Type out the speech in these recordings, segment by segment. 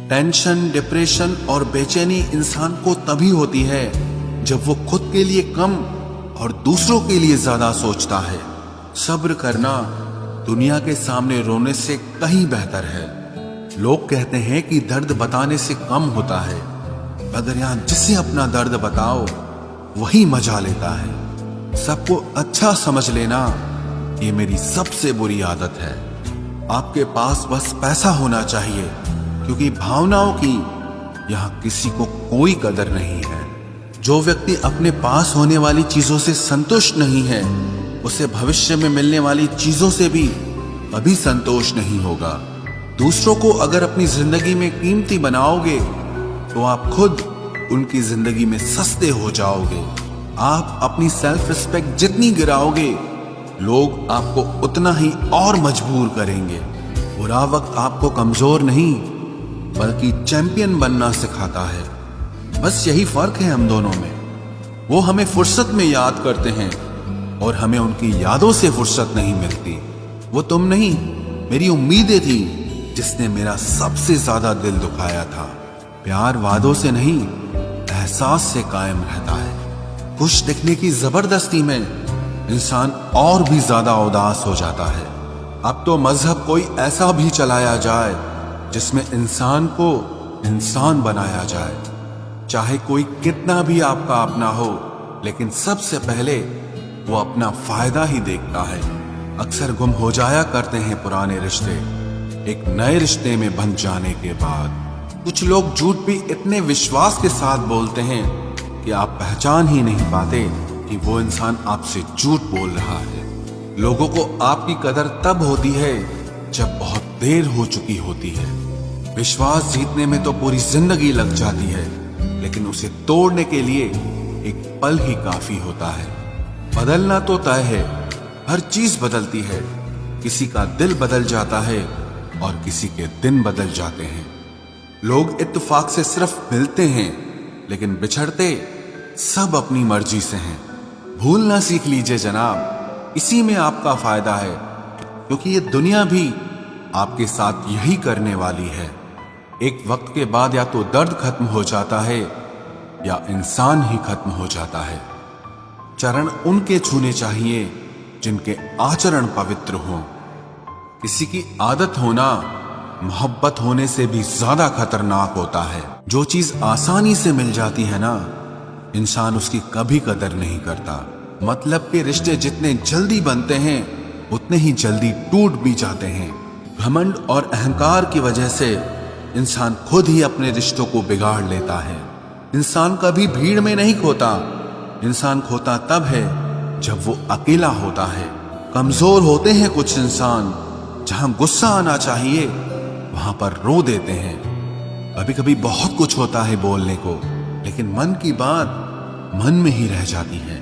Tension, depression और बेचैनी इंसान को तभी होती है जब वो खुद के लिए कम और दूसरों के लिए ज्यादा सोचता है। सब्र करना दुनिया के सामने रोने से कहीं बेहतर है। लोग कहते हैं कि दर्द बताने से कम होता है, मगर यहां जिसे अपना दर्द बताओ वही मजा लेता है। सबको अच्छा समझ लेना ये मेरी सबसे बुरी आदत है। आपके पास बस पैसा होना चाहिए, क्योंकि भावनाओं की यहां किसी को कोई कदर नहीं है। जो व्यक्ति अपने पास होने वाली चीजों से संतुष्ट नहीं है, उसे भविष्य में मिलने वाली चीजों से भी कभी संतोष नहीं होगा। दूसरों को अगर अपनी जिंदगी में कीमती बनाओगे तो आप खुद उनकी जिंदगी में सस्ते हो जाओगे। आप अपनी सेल्फ रिस्पेक्ट जितनी गिराओगे, लोग आपको उतना ही और मजबूर करेंगे। बुरा वक्त आपको कमजोर नहीं बल्कि चैंपियन बनना सिखाता है। बस यही फर्क है हम दोनों में। वो हमें फुर्सत में याद करते हैं और हमें उनकी यादों से फुर्सत नहीं मिलती। वो तुम नहीं, मेरी उम्मीदें थी जिसने मेरा सबसे ज्यादा दिल दुखाया था। प्यार वादों से नहीं, एहसास से कायम रहता है। खुश दिखने की जबरदस्ती में इंसान और भी ज्यादा उदास हो जाता है। अब तो मजहब कोई ऐसा भी चलाया जाए जिसमें इंसान को इंसान बनाया जाए। चाहे कोई कितना भी आपका अपना हो, लेकिन सबसे पहले वो अपना फायदा ही देखता है। अक्सर गुम हो जाया करते हैं पुराने रिश्ते एक नए रिश्ते में बंध जाने के बाद। कुछ लोग झूठ भी इतने विश्वास के साथ बोलते हैं कि आप पहचान ही नहीं पाते कि वो इंसान आपसे झूठ बोल रहा है। लोगों को आपकी कदर तब होती है जब बहुत देर हो चुकी होती है। विश्वास जीतने में तो पूरी जिंदगी लग जाती है, लेकिन उसे तोड़ने के लिए एक पल ही काफी होता है। बदलना तो तय है, हर चीज बदलती है। किसी का दिल बदल जाता है और किसी के दिन बदल जाते हैं। लोग इत्तेफाक से सिर्फ मिलते हैं, लेकिन बिछड़ते सब अपनी मर्जी से हैं। भूलना सीख लीजिए जनाब, इसी में आपका फायदा है, क्योंकि ये दुनिया भी आपके साथ यही करने वाली है। एक वक्त के बाद या तो दर्द खत्म हो जाता है या इंसान ही खत्म हो जाता है। चरण उनके छूने चाहिए जिनके आचरण पवित्र हों। किसी की आदत होना मोहब्बत होने से भी ज्यादा खतरनाक होता है। जो चीज आसानी से मिल जाती है ना, इंसान उसकी कभी कदर नहीं करता। मतलब के रिश्ते जितने जल्दी बनते हैं उतने ही जल्दी टूट भी जाते हैं। घमंड और अहंकार की वजह से इंसान खुद ही अपने रिश्तों को बिगाड़ लेता है। इंसान कभी भीड़ में नहीं खोता, इंसान खोता तब है जब वो अकेला होता है। कमजोर होते हैं कुछ इंसान, जहां गुस्सा आना चाहिए वहां पर रो देते हैं। कभी कभी बहुत कुछ होता है बोलने को, लेकिन मन की बात मन में ही रह जाती है।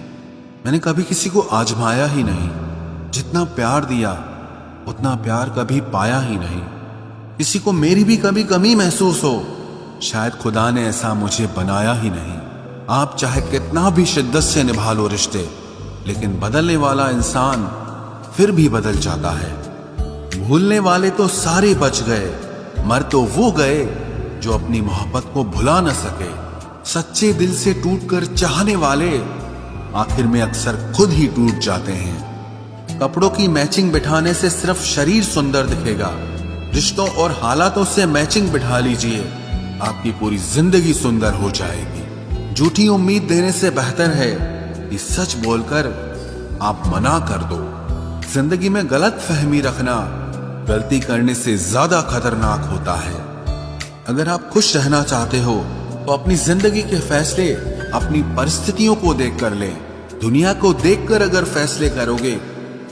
मैंने कभी किसी को आजमाया ही नहीं। जितना प्यार दिया उतना प्यार कभी पाया ही नहीं। किसी को मेरी भी कभी कमी महसूस हो, शायद खुदा ने ऐसा मुझे बनाया ही नहीं। आप चाहे कितना भी शिद्दत से निभा लो रिश्ते, लेकिन बदलने वाला इंसान फिर भी बदल जाता है। भूलने वाले तो सारे बच गए, मर तो वो गए जो अपनी मोहब्बत को भुला न सके। सच्चे दिल से टूटकर चाहने वाले आखिर में अक्सर खुद ही टूट जाते हैं। कपड़ों की मैचिंग बिठाने से सिर्फ शरीर सुंदर दिखेगा। रिश्तों और हालातों से मैचिंग बिठा लीजिए, आपकी पूरी जिंदगी सुंदर हो जाएगी। झूठी उम्मीद देने से बेहतर है कि सच बोलकर आप मना कर दो। जिंदगी में गलत फहमी रखना गलती करने से ज्यादा खतरनाक होता है। अगर आप खुश रहना चाहते हो तो अपनी जिंदगी के फैसले अपनी परिस्थितियों को देखकर लें। दुनिया को देखकर अगर फैसले करोगे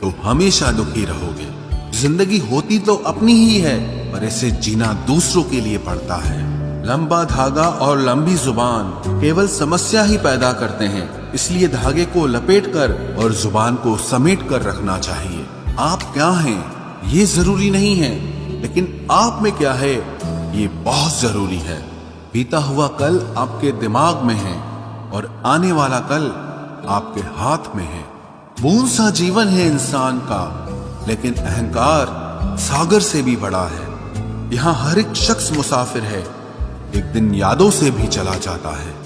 तो हमेशा दुखी रहोगे। जिंदगी होती तो अपनी ही है, पर इसे जीना दूसरों के लिए पड़ता है। लंबा धागा और लंबी जुबान केवल समस्या ही पैदा करते हैं, इसलिए धागे को लपेटकर और जुबान को समेट कर रखना चाहिए। आप क्या हैं ये जरूरी नहीं है, लेकिन आप में क्या है ये बहुत जरूरी है। बीता हुआ कल आपके दिमाग में है और आने वाला कल आपके हाथ में है। बूंद सा जीवन है इंसान का, लेकिन अहंकार सागर से भी बड़ा है। यहाँ हर एक शख्स मुसाफिर है, एक दिन यादों से भी चला जाता है।